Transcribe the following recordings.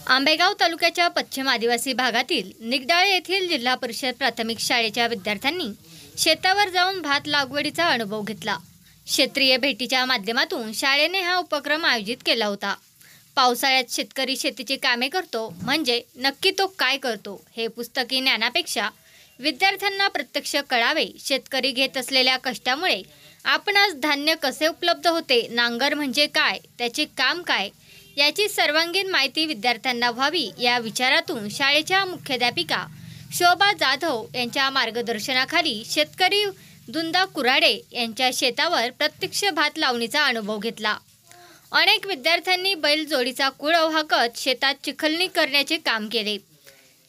आंबेगाव तालुक्याच्या पश्चिम आदिवासी भागातील निगडाळे येथील जिल्हा परिषद प्राथमिक शाळेच्या विद्यार्थ्यांनी शेतावर जाऊन भात लागवडीचा अनुभव घेतला। क्षेत्रीय भेटीच्या माध्यमातून शाळेने हा उपक्रम आयोजित केला होता। पावसाळ्यात शेतकरी शेतीची कामे करतो म्हणजे नक्की तो काय करतो हे पुस्तकी ज्ञानापेक्षा विद्यार्थ्यांना प्रत्यक्ष कळावे। शेतकरी घेत असलेल्या कष्टामुळे आपणास धान्य कसे उपलब्ध होते, नांगर म्हणजे काय, त्याचे काम काय याची सर्वांगीण माहिती विद्यार्थ्यांना व्हावी या विचारातून शाळेच्या मुख्याध्यापिका शोभा जाधव यांच्या मार्गदर्शनाखाली शेतकरी दुंदा कुराडे यांच्या शेतावर प्रत्यक्ष भात लावणीचा अनुभव घेतला। अनेक विद्यार्थ्यांनी बैलजोडीचा कुळव हाकत शेतात चिखलणी करण्याचे काम केले।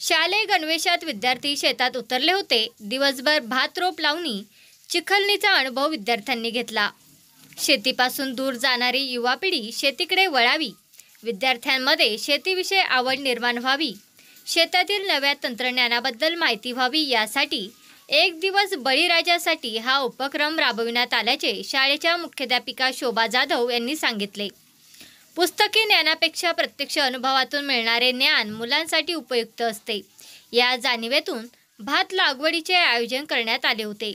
शालेय गणवेशात विद्यार्थी शेतात उतरले होते। दिवसभर भात रोप लावणी चिखलणीचा अनुभव विद्यार्थ्यांनी घेतला। शेतीपासून दूर जाणारी युवा पिढी शेतीकडे वळावी, विद्यार्थ्यांमध्ये शेतीविषयी आवड निर्माण व्हावी, शेतातील नव्या तंत्रज्ञानाबद्दल माहिती व्हावी यासाठी एक दिवस बळीराजासाठी हा उपक्रम राबविण्यात आल्याचे शाळेच्या मुख्याध्यापिका शोभा जाधव यांनी सांगितले। पुस्तकी ज्ञानापेक्षा प्रत्यक्ष अनुभवातून मिळणारे ज्ञान मुलांसाठी उपयुक्त असते। या जाणिवेतून भात लागवडीचे आयोजन करण्यात आले होते।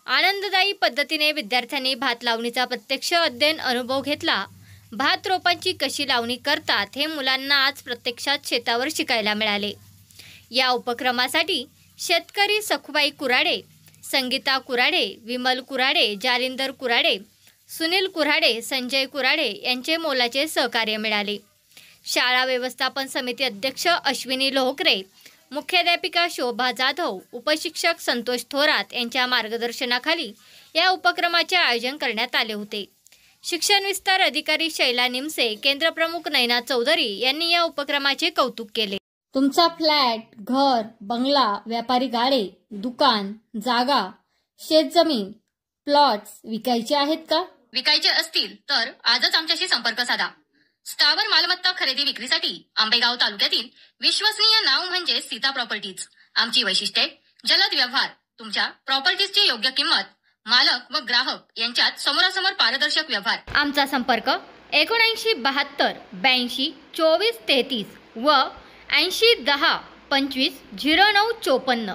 आनंददायी पद्धतीने विद्यार्थ्यांनी भात लावणीचा प्रत्यक्ष अध्ययन अनुभव घेतला। भात रोपांची कशी लावणी करतात हे मुलांना आज प्रत्यक्षात शेतावर शिकायला मिळाले। या उपक्रमासाठी शेतकरी सखुबाई कुराडे, संगीता कुराडे, विमल कुराडे, जालिंदर कुराडे, सुनील कुराडे, संजय कुराडे यांचे मोलाचे सहकार्य मिळाले। शाळा व्यवस्थापन समिती अध्यक्ष अश्विनी लोहकरे, मुख्याध्यापिका शोभा जाधव, उपशिक्षक संतोष थोरात यांच्या मार्गदर्शनाखाली या उपक्रमाचे आयोजन करण्यात आले होते। शिक्षण विस्तार अधिकारी शैला निमसे, केंद्रप्रमुख नैना चौधरी यांनी या उपक्रमाचे कौतुक केले। तुमचा फ्लॅट, घर, बंगला, व्यापारी गाडे, दुकान, जागा, शेतजमीन, प्लॉट्स विकायचे आहेत का? विकायचे असतील तर आजच आमच्याशी संपर्क साधा। स्थावर मालमत्ता खरेदी विक्रीसाठी आंबेगाव तालुक्यातील विश्वसनीय नाव म्हणजे सीता प्रॉपर्टीज। आमची वैशिष्ट्ये: जलद व्यवहार, तुमच्या प्रॉपर्टीजची योग्य किंमत, मालक व ग्राहक यांच्यात समोरासमोर पारदर्शक व्यवहार। आमचा संपर्क 7972 82 24 33 व 80 10 25 09 54।